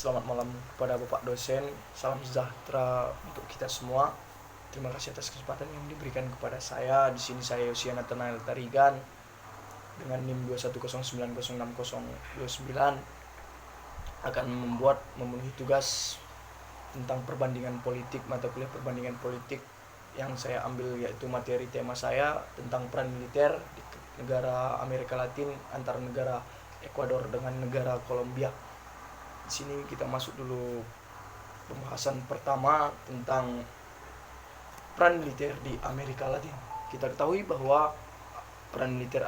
Selamat malam kepada Bapak dosen. Salam sejahtera untuk kita semua. Terima kasih atas kesempatan yang diberikan kepada saya. Di sini saya Yosia Nathanael Tarigan dengan NIM 210906029 akan memenuhi tugas tentang perbandingan politik, mata kuliah perbandingan politik yang saya ambil, yaitu materi tema saya tentang peran militer di negara Amerika Latin antara negara Ekuador dengan negara Kolombia. Di sini kita masuk dulu pembahasan pertama tentang peran militer di Amerika Latin. Kita ketahui bahwa peran militer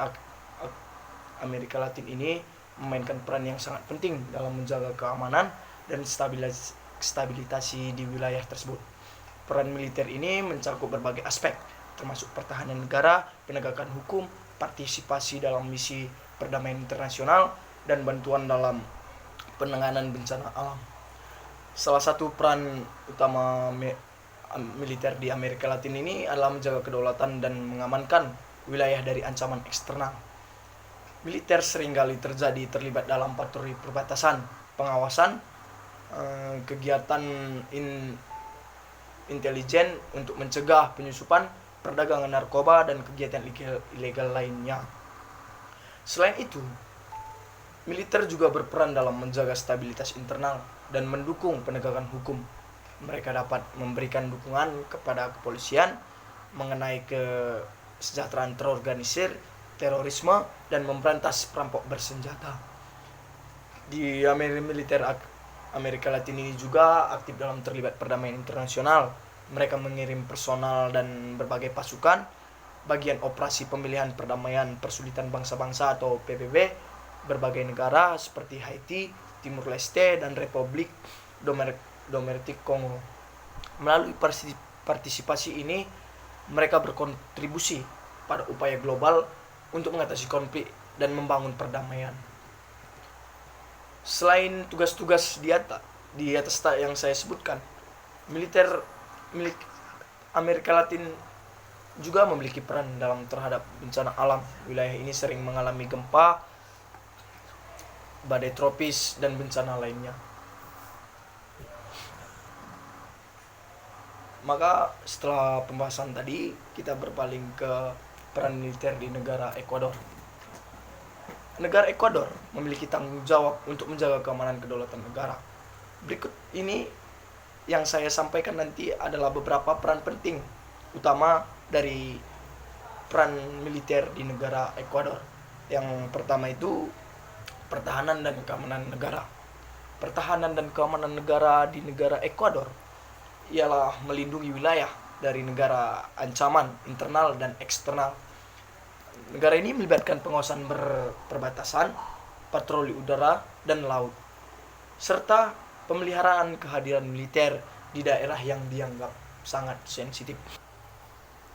Amerika Latin ini memainkan peran yang sangat penting dalam menjaga keamanan dan stabilitasi di wilayah tersebut. Peran militer ini mencakup berbagai aspek, termasuk pertahanan negara, penegakan hukum, partisipasi dalam misi perdamaian internasional, dan bantuan dalam penanganan bencana alam. Salah satu peran utama militer di Amerika Latin ini adalah menjaga kedaulatan dan mengamankan wilayah dari ancaman eksternal. Militer seringkali terlibat dalam patroli perbatasan, pengawasan, kegiatan intelijen untuk mencegah penyusupan, perdagangan narkoba, dan kegiatan ilegal lainnya. Selain itu, militer juga berperan dalam menjaga stabilitas internal dan mendukung penegakan hukum. Mereka dapat memberikan dukungan kepada kepolisian mengenai kesejahteraan terorganisir, terorisme, dan memberantas perampok bersenjata. Di militer Amerika Latin ini juga aktif dalam terlibat perdamaian internasional. Mereka mengirim personal dan berbagai pasukan bagian operasi pemilihan perdamaian persulitan bangsa-bangsa atau PBB berbagai negara seperti Haiti, Timur Leste, dan Republik Demokratik Kongo. Melalui partisipasi ini, mereka berkontribusi pada upaya global untuk mengatasi konflik dan membangun perdamaian. Selain tugas-tugas di atas yang saya sebutkan, militer Amerika Latin juga memiliki peran dalam terhadap bencana alam. Wilayah ini sering mengalami gempa, badai tropis, dan bencana lainnya. Maka setelah pembahasan tadi, kita berpaling ke peran militer di negara Ekuador. Negara Ekuador memiliki tanggung jawab untuk menjaga keamanan kedaulatan negara. Berikut ini yang saya sampaikan nanti adalah beberapa peran penting utama dari peran militer di negara Ekuador. Yang pertama itu pertahanan dan keamanan negara. Pertahanan dan keamanan negara di negara Ekuador ialah melindungi wilayah dari negara ancaman internal dan eksternal. Negara ini melibatkan pengawasan perbatasan, patroli udara dan laut, serta pemeliharaan kehadiran militer di daerah yang dianggap sangat sensitif.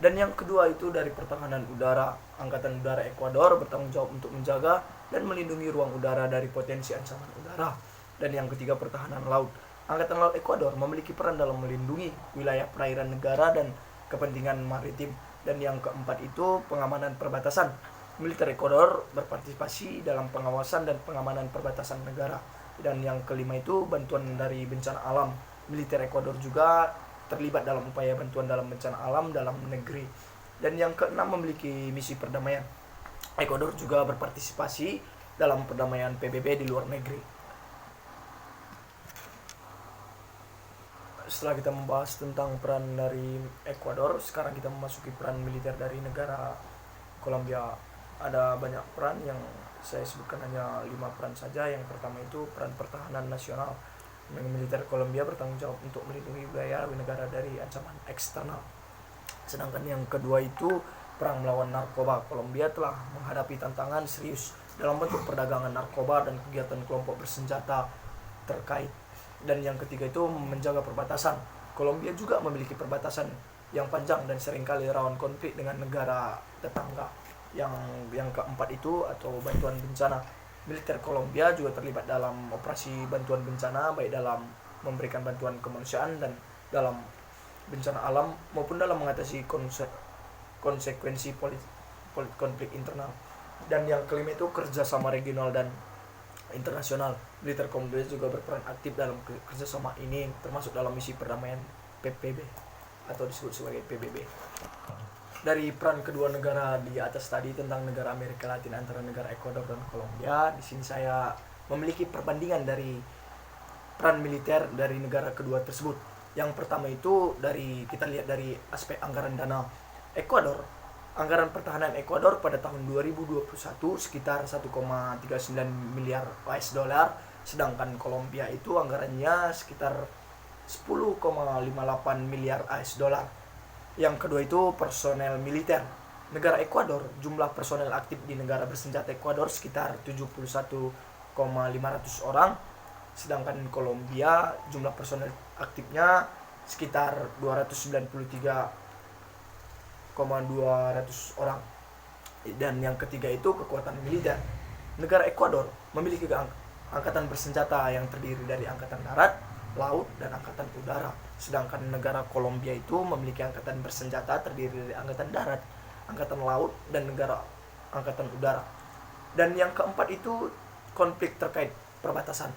Dan yang kedua itu dari pertahanan udara. Angkatan Udara Ekuador bertanggung jawab untuk menjaga dan melindungi ruang udara dari potensi ancaman udara. Dan yang ketiga, pertahanan laut. Angkatan Laut Ekuador memiliki peran dalam melindungi wilayah perairan negara dan kepentingan maritim. Dan yang keempat itu pengamanan perbatasan. Militer Ekuador berpartisipasi dalam pengawasan dan pengamanan perbatasan negara. Dan yang kelima itu bantuan dari bencana alam. Militer Ekuador juga terlibat dalam upaya bantuan dalam bencana alam dalam negeri. Dan yang keenam, memiliki misi perdamaian. Ekuador juga berpartisipasi dalam perdamaian PBB di luar negeri. Setelah kita membahas tentang peran dari Ekuador, sekarang kita memasuki peran militer dari negara Kolombia. Ada banyak peran, yang saya sebutkan hanya 5 peran saja. Yang pertama itu peran pertahanan nasional. Militer Kolombia bertanggung jawab untuk melindungi wilayah negara dari ancaman eksternal. Sedangkan yang kedua itu perang melawan narkoba. Kolombia telah menghadapi tantangan serius dalam bentuk perdagangan narkoba dan kegiatan kelompok bersenjata terkait. Dan yang ketiga itu menjaga perbatasan. Kolombia juga memiliki perbatasan yang panjang dan seringkali rawan konflik dengan negara tetangga. Yang keempat itu atau bantuan bencana. Militer Kolombia juga terlibat dalam operasi bantuan bencana, baik dalam memberikan bantuan kemanusiaan dan dalam bencana alam maupun dalam mengatasi konsekuensi konflik internal. Dan yang kelima itu kerjasama regional dan internasional. Militer Kolombia juga berperan aktif dalam kerjasama ini, termasuk dalam misi perdamaian PBB atau disebut sebagai PBB. Dari peran kedua negara di atas tadi tentang negara Amerika Latin antara negara Ekuador dan Kolombia, di sini saya memiliki perbandingan dari peran militer dari negara kedua tersebut. Yang pertama itu kita lihat dari aspek anggaran dana. Ekuador, anggaran pertahanan Ekuador pada tahun 2021 sekitar 1,39 miliar US dollar, sedangkan Kolombia itu anggarannya sekitar 10,58 miliar US dollar. Yang kedua itu personel militer. Negara Ekuador, jumlah personel aktif di negara bersenjata Ekuador sekitar 71,500 orang, sedangkan Kolombia jumlah personel aktifnya sekitar 293,200 orang. Dan yang ketiga itu kekuatan militer. Negara Ekuador memiliki angkatan bersenjata yang terdiri dari angkatan darat, laut, dan angkatan udara. Sedangkan negara Kolombia itu memiliki angkatan bersenjata terdiri dari angkatan darat, angkatan laut, dan angkatan udara. Dan yang keempat itu konflik terkait perbatasan.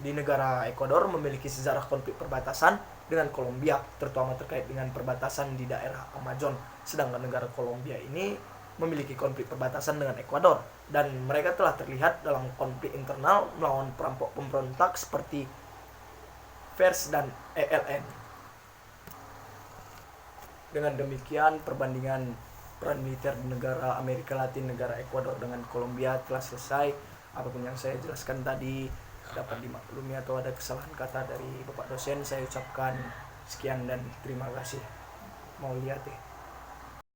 Di negara Ekuador memiliki sejarah konflik perbatasan dengan Kolombia, terutama terkait dengan perbatasan di daerah Amazon. Sedangkan negara Kolombia ini memiliki konflik perbatasan dengan Ekuador, dan mereka telah terlihat dalam konflik internal melawan perampok pemberontak seperti FARC dan ELN. Dengan demikian, perbandingan peran militer di negara Amerika Latin, negara Ekuador dengan Kolombia telah selesai. Apapun yang saya jelaskan tadi dapat dimaklumi atau ada kesalahan kata dari Bapak dosen, saya ucapkan sekian dan terima kasih. Mau lihat ya.